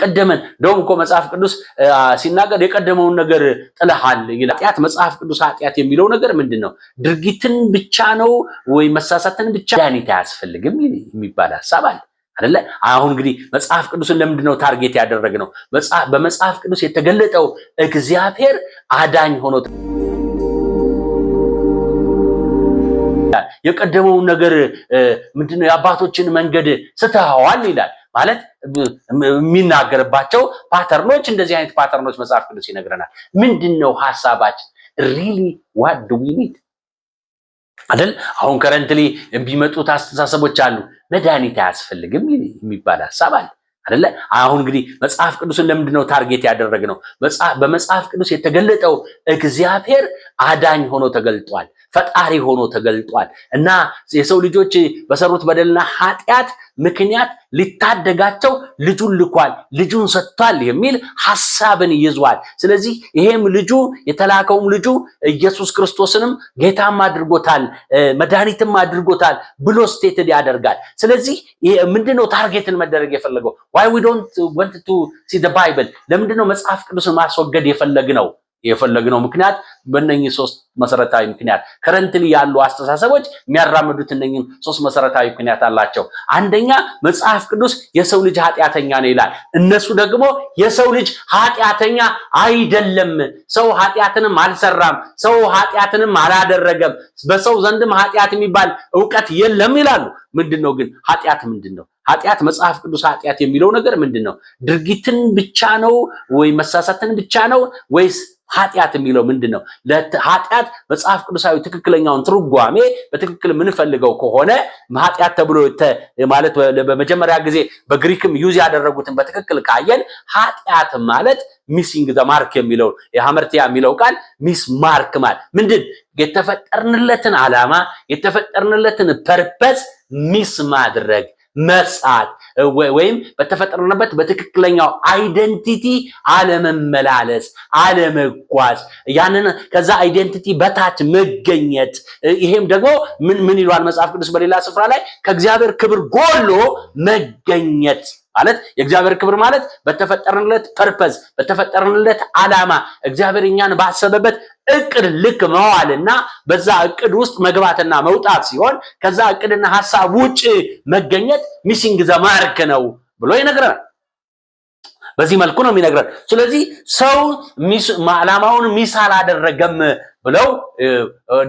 ቀደመን ደውም እኮ መጽሐፍ ቅዱስ ሲናገር የቀደመውን ነገር ጥለሃል ይላል። ኃጢአት መጽሐፍ ቅዱስ ኃጢአት የሚለው ነገር ምንድነው? ድርጊትን ብቻ ነው ወይ መሳሳትን ብቻ ዳኒታ ያስፈልግም የሚባል ሐሳብ አለ አይደለ? አሁን እንግዲህ መጽሐፍ ቅዱስን ለምንድነው ታርጌት ያደረግነው? በመጽሐፍ ቅዱስ የተገለጠው እግዚአብሔር አዳኝ ሆኖ የቀደመውን ነገር ምንድነው የአባቶችን መንገድ ስተዋል ይላል ማለት የሚናገርባቸው ፓተርኖች እንደዚህ አይነት ፓተርኖች መጽሐፍ ቅዱስ ይነግረናል። ምንድነው ሐሳባችን? really what do we need አይደል? አሁን ከረንትሊ የሚመጡት አስተሳሰቦች አሉ። መድኃኒት አያስፈልግም የሚባል ሐሳብ አለ አይደለ? አሁን እንግዲህ መጽሐፍ ቅዱስን ለምንድነው ታርጌት ያደረግነው? በመጽሐፍ ቅዱስ የተገለጠው እግዚአብሔር አዳኝ ሆኖ ተገልጧል፣ ፈጣሪ ሆኖ ተገልጧል እና የሰው ልጆች በሰሩት በደልና ኃጢአት ምክንያት ሊታደጋቸው ልጁን ልኳል፣ ልጁን ሰጥቷል የሚል ሐሳብን ይዟል። ስለዚህ ይሄም ልጁ የተላከውም ልጁ ኢየሱስ ክርስቶስንም ጌታም አድርጎታል፣ መድኃኒትም አድርጎታል ብሎ ስቴትድ ያደርጋል። ስለዚህ ምንድነው ታርጌትን መደረግ የፈለገው? why we don't want to see the Bible? ለምንድነው መጽሐፍ ቅዱስን ማስወገድ የፈለግነው ምክንያት በእነኚህ ሶስት መሰረታዊ ምክንያት ከረንትሊ ያሉ አስተሳሰቦች የሚያራምዱት እነኚህ ሶስት መሰረታዊ ምክንያት አላቸው። አንደኛ መጽሐፍ ቅዱስ የሰው ልጅ ኃጢአተኛ ነው ይላል። እነሱ ደግሞ የሰው ልጅ ኃጢአተኛ አይደለም፣ ሰው ኃጢአትንም አልሰራም፣ ሰው ኃጢአትንም አላደረገም፣ በሰው ዘንድም ኃጢአት የሚባል ዕውቀት የለም ይላሉ። ምንድነው ግን ኃጢአት ምንድነው? ኃጢአት መጽሐፍ ቅዱስ ኃጢአት የሚለው ነገር ምንድነው? ድርጊትን ብቻ ነው ወይ መሳሳትን ብቻ ነው ወይስ ኃጢአት የሚለው ምንድነው? ለኃጢአት መጽሐፍ ቅዱሳዊ ትክክለኛውን ትርጓሜ በትክክል ምንፈልገው ከሆነ ኃጢአት ተብሎ ማለት በመጀመሪያ ጊዜ በግሪክም ዩዝ ያደረጉትን በትክክል ካየን ኃጢአት ማለት ሚሲንግ ዘ ማርክ የሚለው የሐመርቲያ የሚለው ቃል ሚስ ማርክ ማለት ምንድን? የተፈጠርንለትን ዓላማ የተፈጠርንለትን ፐርፐስ ሚስ ማድረግ መሳት ወይም በተፈጠረበት በትክክለኛው አይደንቲቲ አለመመላለስ አለመጓዝ ያንን ከዛ አይደንቲቲ በታች መገኘት። ይሄም ደግሞ ምን ይሏል መጽሐፍ ቅዱስ በሌላ ስፍራ ላይ ከእግዚአብሔር ክብር ጎሎ መገኘት ማለት የእግዚአብሔር ክብር ማለት በተፈጠረለት ፐርፐስ በተፈጠረለት ዓላማ እግዚአብሔር እኛን ባሰበበት እቅድ ልክ መዋልና በዛ እቅድ ውስጥ መግባትና መውጣት ሲሆን ከዛ እቅድና ሐሳብ ውጪ መገኘት ሚሲንግ ዘ ማርክ ነው ብሎ ይነግረናል። በዚህ መልኩ ነው የሚነግረን። ስለዚህ ሰው ዓላማውን ሚስ አላደረገም ብለው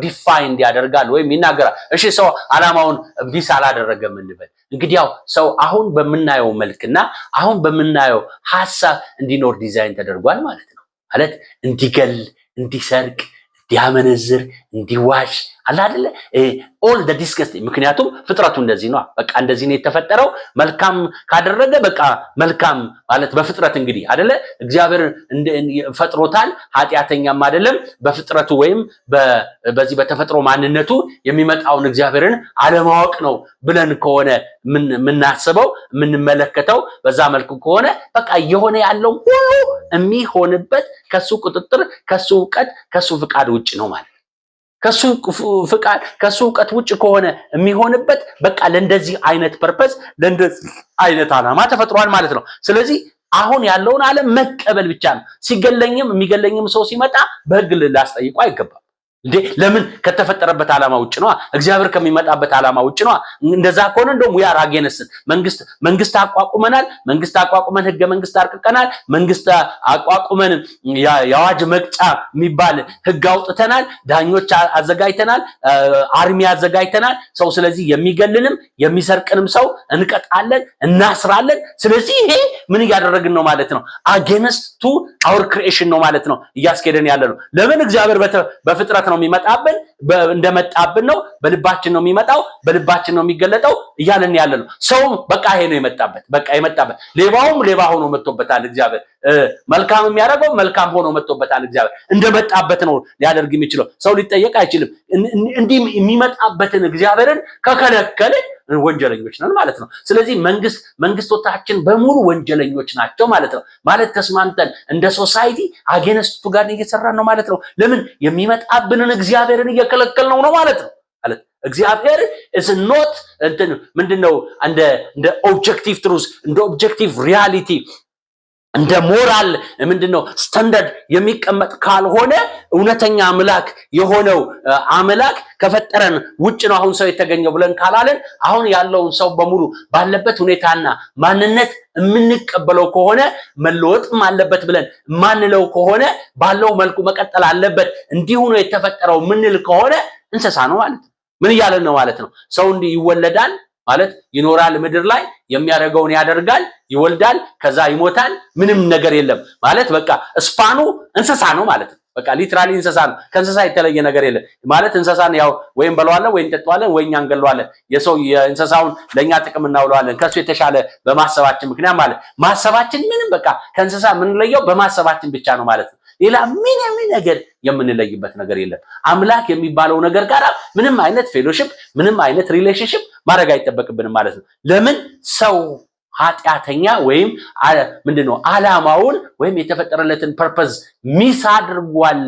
ዲፋይንድ ያደርጋል ወይም ይናገራል። እሺ ሰው ዓላማውን ሚስ አላደረገም እንበል። እንግዲህ ያው ሰው አሁን በምናየው መልክና አሁን በምናየው ሐሳብ እንዲኖር ዲዛይን ተደርጓል ማለት ነው። ማለት እንዲገል፣ እንዲሰርቅ፣ እንዲያመነዝር፣ እንዲዋሽ አለ አይደለ? ኦል ዘ ዲስከስት ምክንያቱም ፍጥረቱ እንደዚህ ነው። በቃ እንደዚህ ነው የተፈጠረው። መልካም ካደረገ በቃ መልካም ማለት በፍጥረት እንግዲህ አይደለ? እግዚአብሔር ፈጥሮታል፣ ኃጢአተኛም አይደለም። በፍጥረቱ ወይም በዚህ በተፈጥሮ ማንነቱ የሚመጣውን እግዚአብሔርን አለማወቅ ነው ብለን ከሆነ ምናስበው ምንመለከተው በዛ መልኩ ከሆነ በቃ የሆነ ያለው ሁሉ የሚሆንበት ከሱ ቁጥጥር ከሱ ዕውቀት ከሱ ፍቃድ ውጪ ነው ማለት ከሱ ፍቃድ ከሱ ዕውቀት ውጪ ከሆነ የሚሆንበት በቃ ለእንደዚህ አይነት ፐርፐስ ለእንደዚህ አይነት ዓላማ ተፈጥሯል ማለት ነው። ስለዚህ አሁን ያለውን ዓለም መቀበል ብቻ ነው። ሲገለኝም የሚገለኝም ሰው ሲመጣ በሕግ ላስጠይቁ አይገባም። ለምን? ከተፈጠረበት ዓላማ ውጭ ነው። እግዚአብሔር ከሚመጣበት ዓላማ ውጭ ነው። እንደዛ ከሆነ እንደውም we are against መንግስት አቋቁመናል። መንግስት አቋቁመን ህገ መንግስት አርቅቀናል። መንግስት አቋቁመን ያዋጅ መቅጫ የሚባል ህግ አውጥተናል። ዳኞች አዘጋጅተናል። አርሚ አዘጋጅተናል። ሰው ስለዚህ የሚገልንም የሚሰርቅንም ሰው እንቀጣለን፣ እናስራለን። ስለዚህ ይሄ ምን እያደረግን ነው ማለት ነው? against to our creation ነው ማለት ነው እያስኬደን ያለ ነው። ለምን? እግዚአብሔር በፍጥረት ነው የሚመጣብን፣ እንደመጣብን ነው። በልባችን ነው የሚመጣው፣ በልባችን ነው የሚገለጠው እያለን ያለ ነው። ሰው በቃ ይሄ ነው የመጣበት፣ በቃ የመጣበት። ሌባውም ሌባ ሆኖ መጥቶበታል እግዚአብሔር። መልካም የሚያደርገው መልካም ሆኖ መጥቶበታል እግዚአብሔር። እንደመጣበት ነው ሊያደርግ የሚችለው። ሰው ሊጠየቅ አይችልም። እንዲህ የሚመጣበትን እግዚአብሔርን ከከለከልን ወንጀለኞች ነን ማለት ነው። ስለዚህ መንግስቶቻችን በሙሉ ወንጀለኞች ናቸው ማለት ነው። ማለት ተስማምተን እንደ ሶሳይቲ አጌንስቱ ጋር እየሰራን ነው ማለት ነው። ለምን? የሚመጣብንን እግዚአብሔርን እየከለከልነው ነው ማለት ነው። ማለት እግዚአብሔር is not ምንድነው እንደ ኦብጀክቲቭ ትሩዝ እንደ ኦብጀክቲቭ ሪያሊቲ እንደ ሞራል ምንድነው ስታንዳርድ የሚቀመጥ ካልሆነ እውነተኛ አምላክ የሆነው አምላክ ከፈጠረን ውጭ ነው አሁን ሰው የተገኘው ብለን ካላለን አሁን ያለው ሰው በሙሉ ባለበት ሁኔታና ማንነት የምንቀበለው ከሆነ መለወጥም አለበት ብለን ማንለው ከሆነ ባለው መልኩ መቀጠል አለበት እንዲሁ ነው የተፈጠረው ምንል ከሆነ እንስሳ ነው ማለት ነው። ምን እያለን ነው ማለት ነው? ሰው እንዲህ ይወለዳል ማለት ይኖራል ምድር ላይ የሚያደርገውን ያደርጋል ይወልዳል ከዛ ይሞታል ምንም ነገር የለም ማለት በቃ ስፓኑ እንስሳ ነው ማለት ነው። በቃ ሊትራሊ እንስሳ ነው። ከእንስሳ የተለየ ነገር የለም ማለት እንስሳን ያው ወይም በለዋለን ወይ እንጠጣዋለን ወይ እኛ እንገለዋለን። የሰው የእንስሳውን ለኛ ጥቅም እናውለዋለን ከሱ የተሻለ በማሰባችን ምክንያት ማለት ማሰባችን ምንም በቃ ከእንስሳ የምንለየው በማሰባችን ብቻ ነው ማለት ነው። ሌላ ምንም ነገር የምንለይበት ነገር የለም። አምላክ የሚባለው ነገር ጋር ምንም አይነት ፌሎሺፕ ምንም አይነት ሪሌሽንሺፕ ማድረግ አይተበቅብንም ማለት ነው። ለምን ሰው ኃጢአተኛ ወይም ምንድነው ዓላማውን ወይም የተፈጠረለትን ፐርፐዝ ሚስ አድርጓል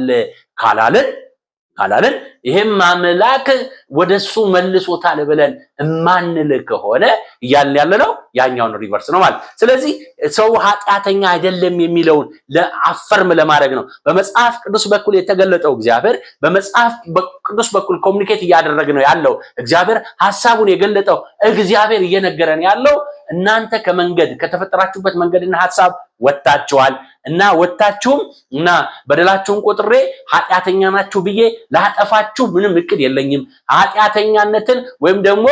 ካላለን ይሄም አምላክ ወደሱ መልሶታል ብለን ማንል ከሆነ ያለነው ያኛውን ሪቨርስ ነው ማለት። ስለዚህ ሰው ኃጢአተኛ አይደለም የሚለውን ለአፈርም ለማድረግ ነው በመጽሐፍ ቅዱስ በኩል የተገለጠው እግዚአብሔር በመጽሐፍ ቅዱስ በኩል ኮሙኒኬት እያደረገ ነው ያለው እግዚአብሔር ሐሳቡን የገለጠው እግዚአብሔር እየነገረን ያለው እናንተ ከመንገድ ከተፈጠራችሁበት መንገድና ሐሳብ ወጣችኋል እና ወጣችሁም እና በደላችሁን ቆጥሬ ኃጢአተኛ ናችሁ ብዬ ላጠፋችሁ ምንም እቅድ የለኝም። ኃጢአተኛነትን ወይም ደግሞ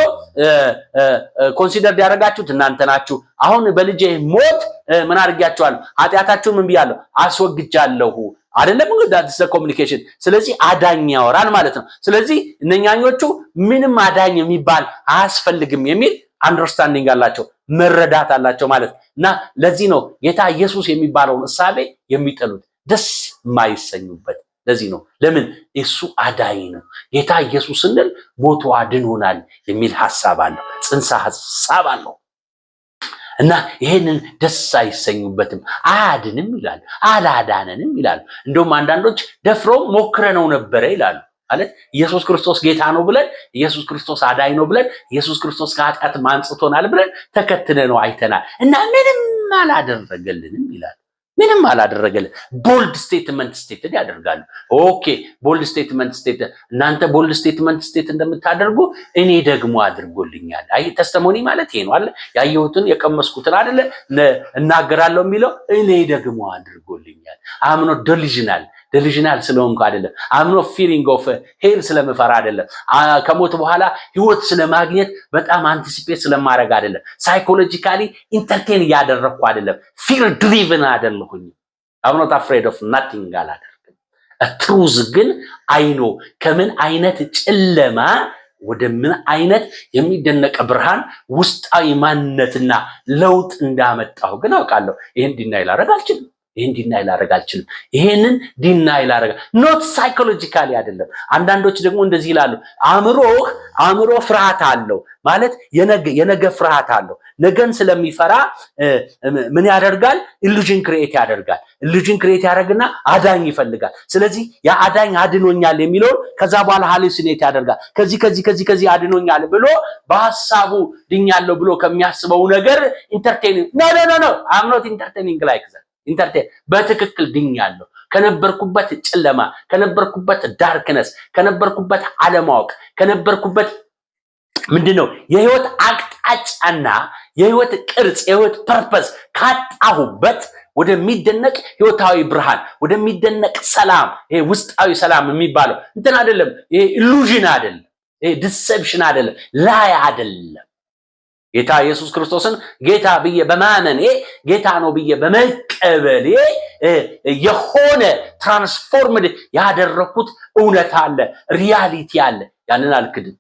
ኮንሲደር ያደረጋችሁት እናንተ ናችሁ። አሁን በልጄ ሞት ምን አድርጋችኋል? ኃጢአታችሁን ምን ብያለሁ? አስወግጃለሁ አይደለም እንግዲህ that's the communication። ስለዚህ አዳኝ ያወራል ማለት ነው። ስለዚህ እነኛኞቹ ምንም አዳኝ የሚባል አያስፈልግም የሚል አንደርስታንዲንግ አላቸው መረዳት አላቸው ማለት እና ለዚህ ነው ጌታ ኢየሱስ የሚባለውን እሳቤ የሚጠሉት ደስ የማይሰኙበት። ለዚህ ነው ለምን እሱ አዳኝ ነው ጌታ ኢየሱስ እንል ሞቶ አድኖናል የሚል ሐሳብ አለው ጽንሰ ሐሳብ አለው እና ይሄንን ደስ አይሰኙበትም። አያድንም ይላል አላዳነንም ይላል። እንደውም አንዳንዶች ደፍረው ሞክረነው ነበር ይላሉ ማለት ኢየሱስ ክርስቶስ ጌታ ነው ብለን ኢየሱስ ክርስቶስ አዳኝ ነው ብለን ኢየሱስ ክርስቶስ ከኃጢአት ማንጽቶናል ብለን ተከትለነው አይተናል እና ምንም አላደረገልንም ይላል። ምንም አላደረገልን ቦልድ ስቴትመንት ያደርጋሉ። ኦኬ ቦልድ ስቴትመንት እናንተ ቦልድ ስቴትመንት እንደምታደርጉ እኔ ደግሞ አድርጎልኛል። አይ ተስተሞኒ ማለት ይሄ ነው አይደል? ያየሁትን የቀመስኩትን አይደል እናገራለሁ የሚለው እኔ ደግሞ አድርጎልኛል። አምኖ ዴሉዥናል ስለሆንኩ አይደለም። አምኖ ፊሊንግ ኦፍ ሄል ስለምፈራ አይደለም። ከሞት በኋላ ህይወት ስለማግኘት በጣም አንቲሲፔት ስለማድረግ አይደለም። ሳይኮሎጂካሊ ኢንተርቴን ያደረኩ አይደለም። ፊር ድሪቭን አይደለሁኝ። I'm not afraid of nothing አላደርግም። ትሩዝ ግን አይኖ ከምን አይነት ጨለማ ወደ ምን አይነት የሚደነቅ ብርሃን ውስጣዊ ማንነትና ለውጥ እንዳመጣው ግን አውቃለሁ። ይሄን ዲናይ ላደርግ አልችልም። ይሄንን ዲናይ ላደርግ ኖት ሳይኮሎጂካሊ አይደለም። አንዳንዶች ደግሞ እንደዚህ ይላሉ አእምሮ ፍርሃት አለው ማለት የነገ ፍርሃት አለው። ነገን ስለሚፈራ ምን ያደርጋል? ኢሉዥን ክሬት ያደርግና አዳኝ ይፈልጋል። ስለዚህ ያ አዳኝ አድኖኛል የሚለው ከዛ በኋላ ሃሉሲኔት ያደርጋል። ከዚህ አድኖኛል ብሎ በሐሳቡ ድኛለሁ ብሎ ከሚያስበው ነገር ኢንተርቴኒንግ ኖ I'm not entertaining like that በትክክል ድኛለሁ ከነበርኩበት ጨለማ ከነበርኩበት ዳርክነስ ከነበርኩበት አለማወቅ ከነበርኩበት ምንድነው የህይወት አቅጣጫና የህይወት ቅርጽ የህይወት ፐርፐዝ ካጣሁበት ወደሚደነቅ ህይወታዊ ብርሃን ወደሚደነቅ ሰላም ይሄ ውስጣዊ ሰላም የሚባለው እንትን አይደለም። ይሄ ኢሉዥን አይደለም። ይሄ ዲሴፕሽን አይደለም። ላይ አይደለም። ጌታ ኢየሱስ ክርስቶስን ጌታ ብዬ በማመኔ ጌታ ነው ብዬ በመቀበሌ የሆነ ትራንስፎርምድ ያደረኩት እውነት አለ ሪያሊቲ አለ። ያንን አልክድም።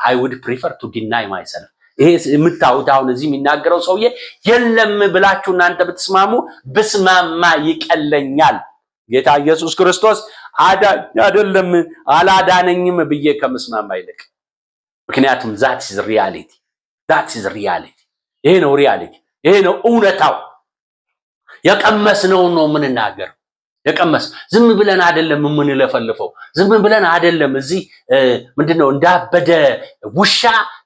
I would prefer to deny myself። ይሄ የምታውቁት አሁን እዚህ የሚናገረው ሰውዬ የለም ብላችሁ እናንተ ብትስማሙ ብስማማ ይቀለኛል። ጌታ ኢየሱስ ክርስቶስ አይደለም አላዳነኝም ብዬ ከምስማማ ይልቅ ምክንያቱም that is reality። ይሄ ነው ሪያሊቲ። ይሄ ነው እውነታው። የቀመስነው ነው የምንናገር። ዝም ብለን አይደለም የምንለፈልፈው። ዝም ብለን አይደለም እዚህ ምንድነው እንዳበደ ውሻ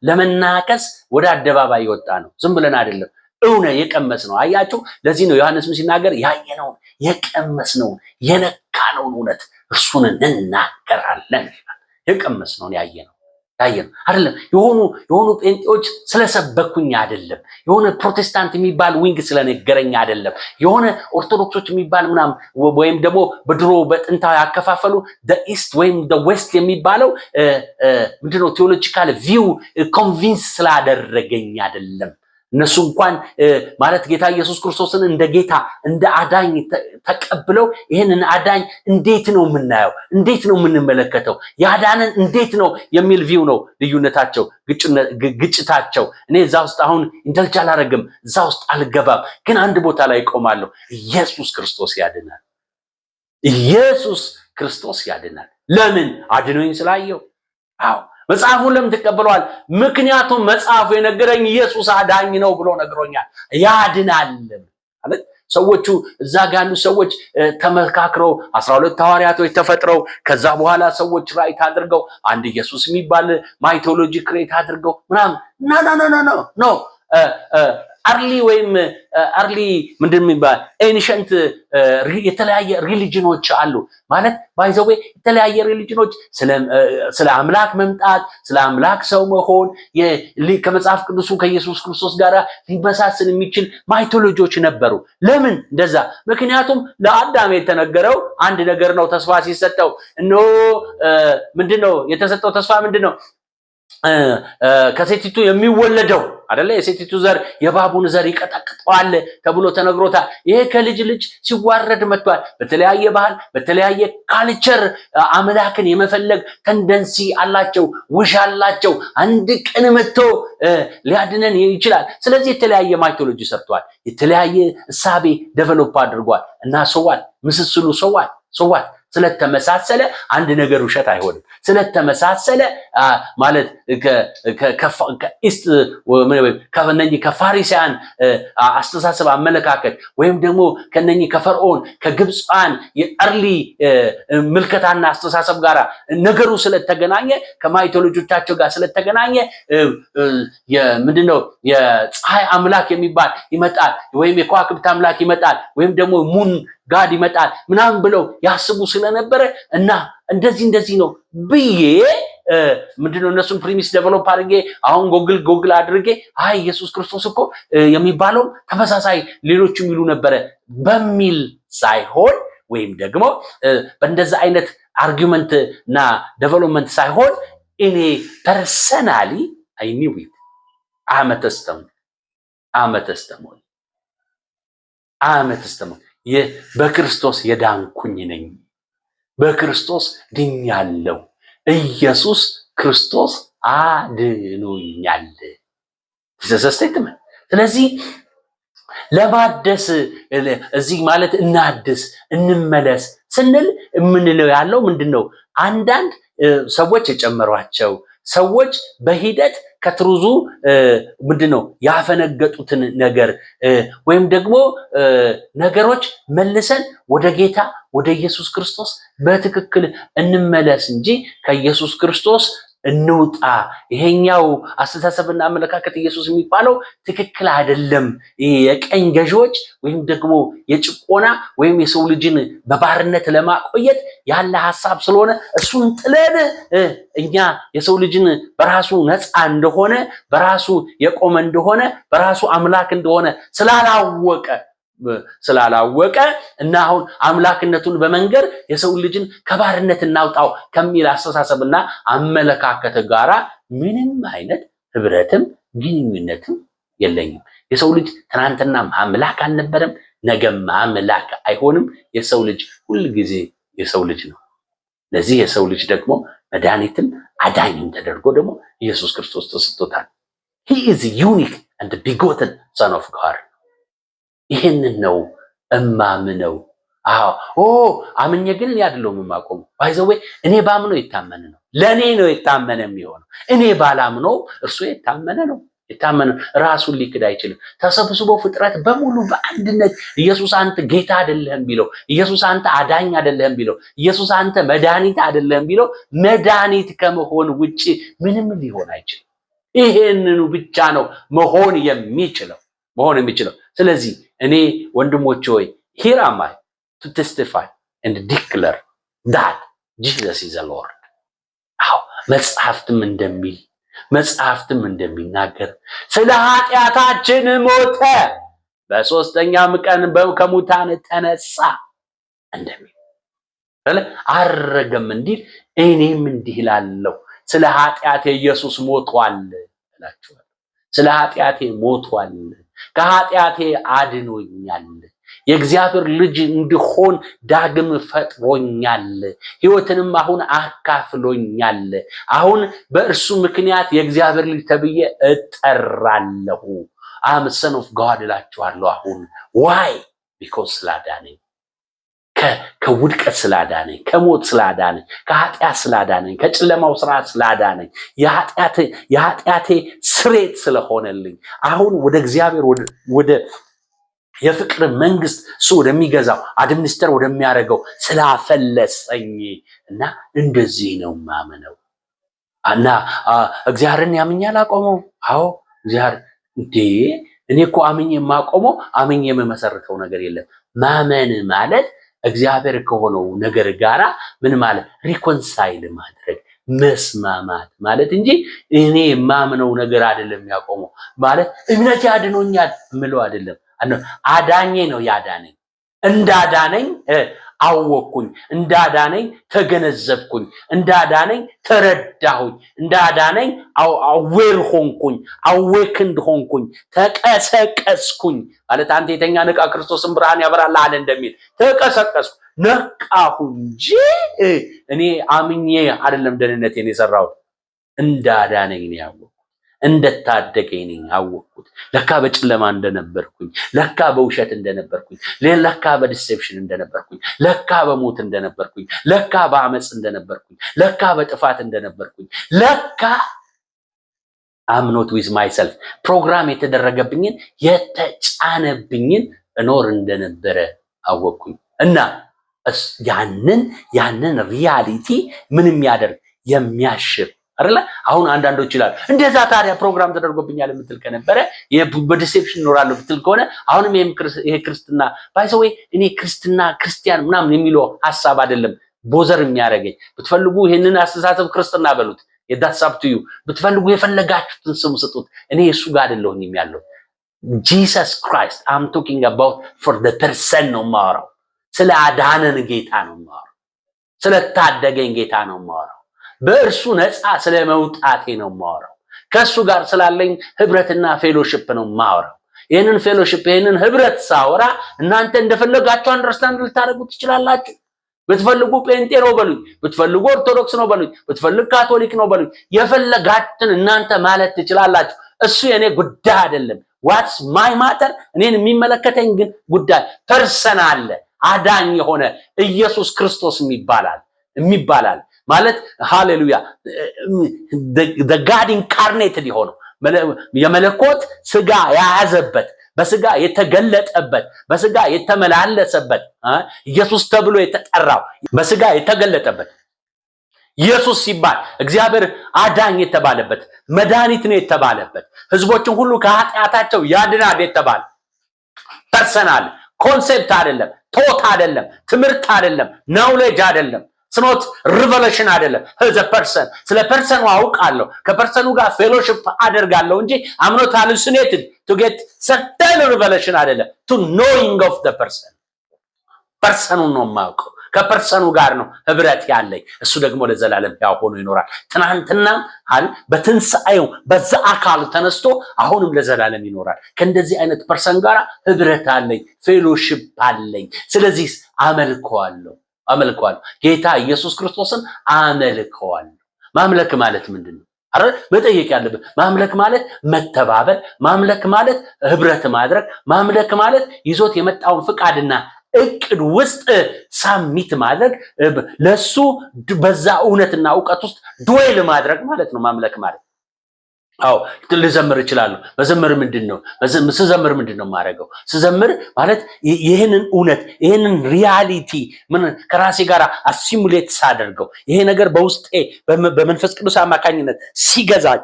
ለመናከስ ወደ አደባባይ ወጣ ነው። ዝም ብለን አይደለም። እውነት የቀመስነው አያችሁ። ለዚህ ነው ዮሐንስም ሲናገር ያየነውን የቀመስነውን የነካነውን እውነት እርሱን እንናገራለን። የቀመስነውን ያየነው አይደለም። የሆኑ ጴንጤዎች ስለሰበኩኝ አይደለም። የሆነ ፕሮቴስታንት የሚባል ዊንግ ስለነገረኝ አይደለም። የሆነ ኦርቶዶክሶች የሚባል ምናምን ወይም ደግሞ በድሮ በጥንታዊ ያከፋፈሉ ኢስት ወይም ዌስት የሚባለው ምንድነው ቴዎሎጂካል ቪው ኮንቪንስ ስላደረገኝ አይደለም። እነሱ እንኳን ማለት ጌታ ኢየሱስ ክርስቶስን እንደ ጌታ እንደ አዳኝ ተቀብለው ይሄንን አዳኝ እንዴት ነው የምናየው? እንዴት ነው የምንመለከተው? ያዳነን እንዴት ነው የሚል ቪው ነው ልዩነታቸው፣ ግጭታቸው። እኔ እዛ ውስጥ አሁን ኢንተልጅ አላረግም፣ እዛ ውስጥ አልገባም። ግን አንድ ቦታ ላይ ቆማለሁ። ኢየሱስ ክርስቶስ ያድናል። ኢየሱስ ክርስቶስ ያድናል። ለምን? አድኖኝ ስላየው። አዎ መጽሐፉን ለምን ተቀበሏል? ምክንያቱም መጽሐፉ የነገረኝ ኢየሱስ አዳኝ ነው ብሎ ነግሮኛል። ያድናል ማለት ሰዎቹ እዛ ጋር ያሉ ሰዎች ተመካክረው 12 ሐዋርያቶች ተፈጥረው ከዛ በኋላ ሰዎች ራይት አድርገው አንድ ኢየሱስ የሚባል ማይቶሎጂ ክሬት አድርገው ምናምን ኖ አርሊ ወይም አርሊ ምንድን የሚባል ኤንሸንት የተለያየ ሪሊጅኖች አሉ ማለት ባይዘዌ የተለያየ ሪሊጅኖች ስለ አምላክ መምጣት ስለ አምላክ ሰው መሆን ከመጽሐፍ ቅዱሱ ከኢየሱስ ክርስቶስ ጋር ሊመሳሰል የሚችል ማይቶሎጂዎች ነበሩ። ለምን እንደዛ? ምክንያቱም ለአዳም የተነገረው አንድ ነገር ነው። ተስፋ ሲሰጠው እነሆ ምንድነው የተሰጠው ተስፋ ምንድነው? ከሴቲቱ የሚወለደው አይደለ? የሴቲቱ ዘር የባቡን ዘር ይቀጠቅጠዋል ተብሎ ተነግሮታል። ይሄ ከልጅ ልጅ ሲዋረድ መጥቷል። በተለያየ ባህል በተለያየ ካልቸር አምላክን የመፈለግ ተንደንሲ አላቸው፣ ውሽ አላቸው። አንድ ቀን መጥቶ ሊያድነን ይችላል። ስለዚህ የተለያየ ማይቶሎጂ ሰርቷል፣ የተለያየ እሳቤ ዴቨሎፕ አድርጓል። እና ሰዋል ምስስሉ ሰዋል ስለተመሳሰለ አንድ ነገር ውሸት አይሆንም። ስለተመሳሰለ ማለት ከኢስት ከነኚህ ከፋሪሳውያን አስተሳሰብ አመለካከት ወይም ደግሞ ከነኚህ ከፈርዖን ከግብፃን የአርሊ ምልከታና አስተሳሰብ ጋር ነገሩ ስለተገናኘ ከማይቶሎጂዎቻቸው ጋር ስለተገናኘ ምንድነው የፀሐይ አምላክ የሚባል ይመጣል ወይም የከዋክብት አምላክ ይመጣል ወይም ደግሞ ሙን ጋድ ይመጣል ምናምን ብለው ያስቡ ስለነበረ እና እንደዚህ ነው ብዬ ምንድነው እነሱን ፕሪሚስ ዴቨሎፕ አድርጌ አሁን ጎግል አድርጌ አይ ኢየሱስ ክርስቶስ እኮ የሚባለው ተመሳሳይ ሌሎች የሚሉ ነበረ በሚል ሳይሆን ወይም ደግሞ በእንደዛ አይነት አርጊውመንት እና ዴቨሎፕመንት ሳይሆን እኔ ፐርሰናሊ አይ ኒው ኢት አመተስተሙ በክርስቶስ የዳንኩኝ ነኝ። በክርስቶስ ድኛለሁ። ኢየሱስ ክርስቶስ አድኖኛል። ተሰስተይተም ስለዚህ ለማደስ እዚህ ማለት እናድስ እንመለስ ስንል የምንለው ያለው ምንድነው? አንዳንድ ሰዎች የጨመሯቸው ሰዎች በሂደት ከትሩዙ ምንድነው ያፈነገጡትን ነገር ወይም ደግሞ ነገሮች መልሰን ወደ ጌታ ወደ ኢየሱስ ክርስቶስ በትክክል እንመለስ እንጂ ከኢየሱስ ክርስቶስ እንውጣ። ይሄኛው አስተሳሰብና አመለካከት ኢየሱስ የሚባለው ትክክል አይደለም። የቀኝ ገዢዎች ወይም ደግሞ የጭቆና ወይም የሰው ልጅን በባርነት ለማቆየት ያለ ሐሳብ ስለሆነ እሱን ጥለን እኛ የሰው ልጅን በራሱ ነፃ እንደሆነ በራሱ የቆመ እንደሆነ በራሱ አምላክ እንደሆነ ስላላወቀ እና አሁን አምላክነቱን በመንገር የሰው ልጅን ከባርነት እናውጣው ከሚል አስተሳሰብና አመለካከት ጋራ ምንም አይነት ህብረትም ግንኙነትም የለኝም። የሰው ልጅ ትናንትና አምላክ አልነበረም፣ ነገም አምላክ አይሆንም። የሰው ልጅ ሁሉ ጊዜ የሰው ልጅ ነው። ለዚህ የሰው ልጅ ደግሞ መድኃኒትም አዳኝም ተደርጎ ደግሞ ኢየሱስ ክርስቶስ ተሰጥቶታል። he is unique and begotten son of God። ይሄንን ነው እማምነው። አምኜ ግን ያድለው የማቆም ባይዘው እኔ ባምነው የታመነ ነው። ለኔ ነው የታመነ የሚሆነው። እኔ ባላምነው እርሱ የታመነ ነው። ራሱን ሊክድ አይችልም። ተሰብስቦ ፍጥረት በሙሉ በአንድነት ኢየሱስ አንተ ጌታ አይደለህም ቢለው፣ ኢየሱስ አንተ አዳኝ አይደለህም ቢለው፣ ኢየሱስ አንተ መድኃኒት አይደለህም ቢለው፣ መድኃኒት ከመሆን ውጪ ምንም ሊሆን አይችልም። ይሄንኑ ብቻ ነው መሆን የሚችለው። መሆን የሚችለው። ስለዚህ እኔ ወንድሞቼ ሆይ here am I to testify and declare that Jesus is the Lord። አዎ መጽሐፍትም እንደሚናገር ስለ ኃጢአታችን ሞተ በሶስተኛም ቀን ከሙታን ተነሳ እንደሚል አረገም እንዲል እኔም እንዲህ እላለሁ ስለ ኃጢአቴ ኢየሱስ ሞቷል እላችኋለሁ። ስለ ኃጢአቴ ሞቷል፣ ከኃጢአቴ አድኖኛል፣ የእግዚአብሔር ልጅ እንድሆን ዳግም ፈጥሮኛል፣ ሕይወትንም አሁን አካፍሎኛል። አሁን በእርሱ ምክንያት የእግዚአብሔር ልጅ ተብዬ እጠራለሁ። I'm a son of God እላችኋለሁ። አሁን why? because ስላዳነኝ፣ ከውድቀት ስላዳነኝ፣ ከሞት ስላዳነኝ፣ ከኃጢአት ስላዳነኝ፣ ከጨለማው ስርዓት ስላዳነኝ፣ የኃጢአቴ ስሬት ስለሆነልኝ አሁን ወደ እግዚአብሔር ወደ የፍቅር መንግስት እሱ ወደሚገዛው አድሚኒስተር ወደሚያደርገው ስላፈለሰኝ እና እንደዚህ ነው ማመነው። እና እግዚአብሔርን ያምኛል አቆመው። አዎ እግዚአብሔር እኔ እኮ አምኜ የማቆመው አምኜ የምመሰርተው ነገር የለም። ማመን ማለት እግዚአብሔር ከሆነው ነገር ጋራ ምን ማለት ሪኮንሳይል ማድረግ መስማማት ማለት እንጂ እኔ የማምነው ነገር አይደለም ያቆመው ማለት እምነት ያድኖኛል ምለው አይደለም። አዳኜ ነው ያዳነኝ። እንዳዳነኝ አወቅኩኝ፣ እንዳዳነኝ ተገነዘብኩኝ፣ እንዳዳነኝ ተረዳሁኝ፣ እንዳዳነኝ አዌር ሆንኩኝ፣ አዌክንድ ሆንኩኝ፣ ተቀሰቀስኩኝ ማለት አንተ የተኛ ንቃ ክርስቶስን ብርሃን ያበራልሃል እንደሚል ተቀሰቀስኩ፣ ነቃሁ እንጂ እኔ አምኜ አይደለም ደህንነቴን የሰራሁት። እንዳዳነኝ ነው ያወቅኩት፣ እንደታደገኝ ነው ያወቅኩት። ለካ በጨለማ እንደነበርኩኝ፣ ለካ በውሸት እንደነበርኩኝ፣ ለካ በዲሴፕሽን እንደነበርኩኝ፣ ለካ በሞት እንደነበርኩኝ፣ ለካ በአመጽ እንደነበርኩኝ፣ ለካ በጥፋት እንደነበርኩኝ፣ ለካ I'm not with myself ፕሮግራም የተደረገብኝን የተጫነብኝን እኖር እንደነበረ አወቅኩኝ። እና ያንን ሪያሊቲ ምንም ያደርግ የሚያሽር አይደለ? አሁን አንዳንዶች ይላሉ እንደዛ ታዲያ ፕሮግራም ተደርጎብኛል የምትል ከነበረ በዲሴፕሽን ኖራለሁ ብትል ከሆነ አሁንም ይሄ ክርስትና ባይዘው እኔ ክርስቲያን ምናምን የሚለው ሐሳብ አይደለም ቦዘር የሚያረጋኝ። ብትፈልጉ ይሄንን አስተሳሰብ ክርስትና በሉት፣ የዳሳብቱዩ ብትፈልጉ የፈለጋችሁትን ስም ስጡት። እኔ እሱ ጋር አይደለሁኝ የሚያለው Jesus Christ I'm talking about for the person ነው ማወራው። ስለ አዳነን ጌታ ነው ማወራው፣ ስለ ታደገኝ ጌታ ነው ማወራው፣ በእርሱ ነፃ ስለመውጣቴ ነው ማወራው፣ ከሱ ጋር ስላለኝ ህብረትና ፌሎሺፕ ነው ማወራው። ይሄንን ፌሎሺፕ ይሄንን ህብረት ሳወራ እናንተ እንደፈለጋችሁ አንደርስታንድ ልታደርጉ ትችላላችሁ። ብትፈልጉ ጴንጤ ነው በሉኝ፣ ብትፈልጉ ኦርቶዶክስ ነው በሉኝ፣ ብትፈልጉ ካቶሊክ ነው በሉኝ፣ የፈለጋችሁን እናንተ ማለት ትችላላችሁ። እሱ የኔ ጉዳይ አይደለም። what's my matter? እኔን የሚመለከተኝ ግን ጉዳይ ፐርሰናል አዳኝ የሆነ ኢየሱስ ክርስቶስ የሚባላል ማለት ሃሌሉያ the God incarnated የሆነው የመለኮት ስጋ ያዘበት፣ በስጋ የተገለጠበት፣ በስጋ የተመላለሰበት ኢየሱስ ተብሎ የተጠራው በስጋ የተገለጠበት ኢየሱስ ሲባል እግዚአብሔር አዳኝ የተባለበት መድኃኒት ነው የተባለበት ህዝቦችን ሁሉ ከኃጢአታቸው ያድናል የተባለ ፐርሰናል ኮንሴፕት አይደለም፣ ቶት አይደለም፣ ትምህርት አይደለም፣ ናውሌጅ አይደለም፣ ስኖት ሪቨሌሽን አይደለም። the person ስለ ፐርሰኑ አውቃለሁ፣ ከፐርሰኑ ጋር ፌሎሺፕ አደርጋለሁ እንጂ I'm not hallucinated to get certain revelation አይደለም። to knowing of the person ፐርሰኑ ነው ማውቀው፣ ከፐርሰኑ ጋር ነው ህብረት ያለኝ። እሱ ደግሞ ለዘላለም ያው ሆኖ ይኖራል። ትናንትናም በትንሳኤው በዛ አካል ተነስቶ አሁንም ለዘላለም ይኖራል። ከእንደዚህ አይነት ፐርሰን ጋር ህብረት አለኝ፣ ፌሎሺፕ አለኝ። ስለዚህ አመልከዋለሁ ጌታ ኢየሱስ ክርስቶስን አመልከዋለሁ። ማምለክ ማለት ምንድነው? አይደል መጠየቅ ያለብን። ማምለክ ማለት መተባበል፣ ማምለክ ማለት ህብረት ማድረግ፣ ማምለክ ማለት ይዞት የመጣውን ፍቃድና እቅድ ውስጥ ሳሚት ማድረግ፣ ለሱ በዛ እውነትና ዕውቀት ውስጥ ዱዌል ማድረግ ማለት ነው ማምለክ ማለት። አዎ ልዘምር እችላለሁ። መዘመር ምንድነው? ስዘምር ምንድነው ማረገው? ስዘምር ማለት ይሄንን እውነት ይሄንን ሪያሊቲ ምን ከራሴ ጋር አሲሙሌት ሳደርገው ይሄ ነገር በውስጤ በመንፈስ ቅዱስ አማካኝነት ሲገዛኝ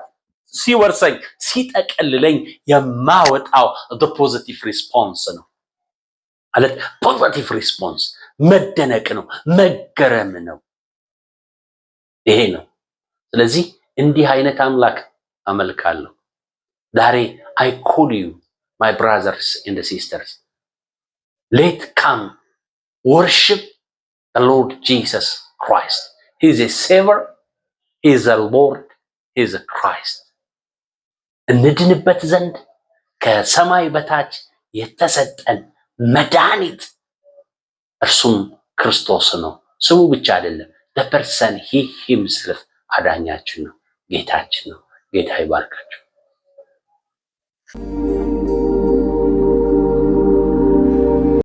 ሲወርሰኝ ሲጠቀልለኝ የማወጣው the positive response ነው ማለት positive response መደነቅ ነው፣ መገረም ነው። ይሄ ነው። ስለዚህ እንዲህ አይነት አምላክ አመልካለሁ። ዛሬ I call you my brothers and sisters, let come worship the Lord Jesus Christ. He is a Savior, He is a Lord, He is a Christ. እንድንበት ዘንድ ከሰማይ በታች የተሰጠን መድኃኒት እርሱም ክርስቶስ ነው። ስሙ ብቻ አይደለም፣ the person He himself አዳኛችን ነው፣ ጌታችን ነው። ጌታ ይባርካችሁ።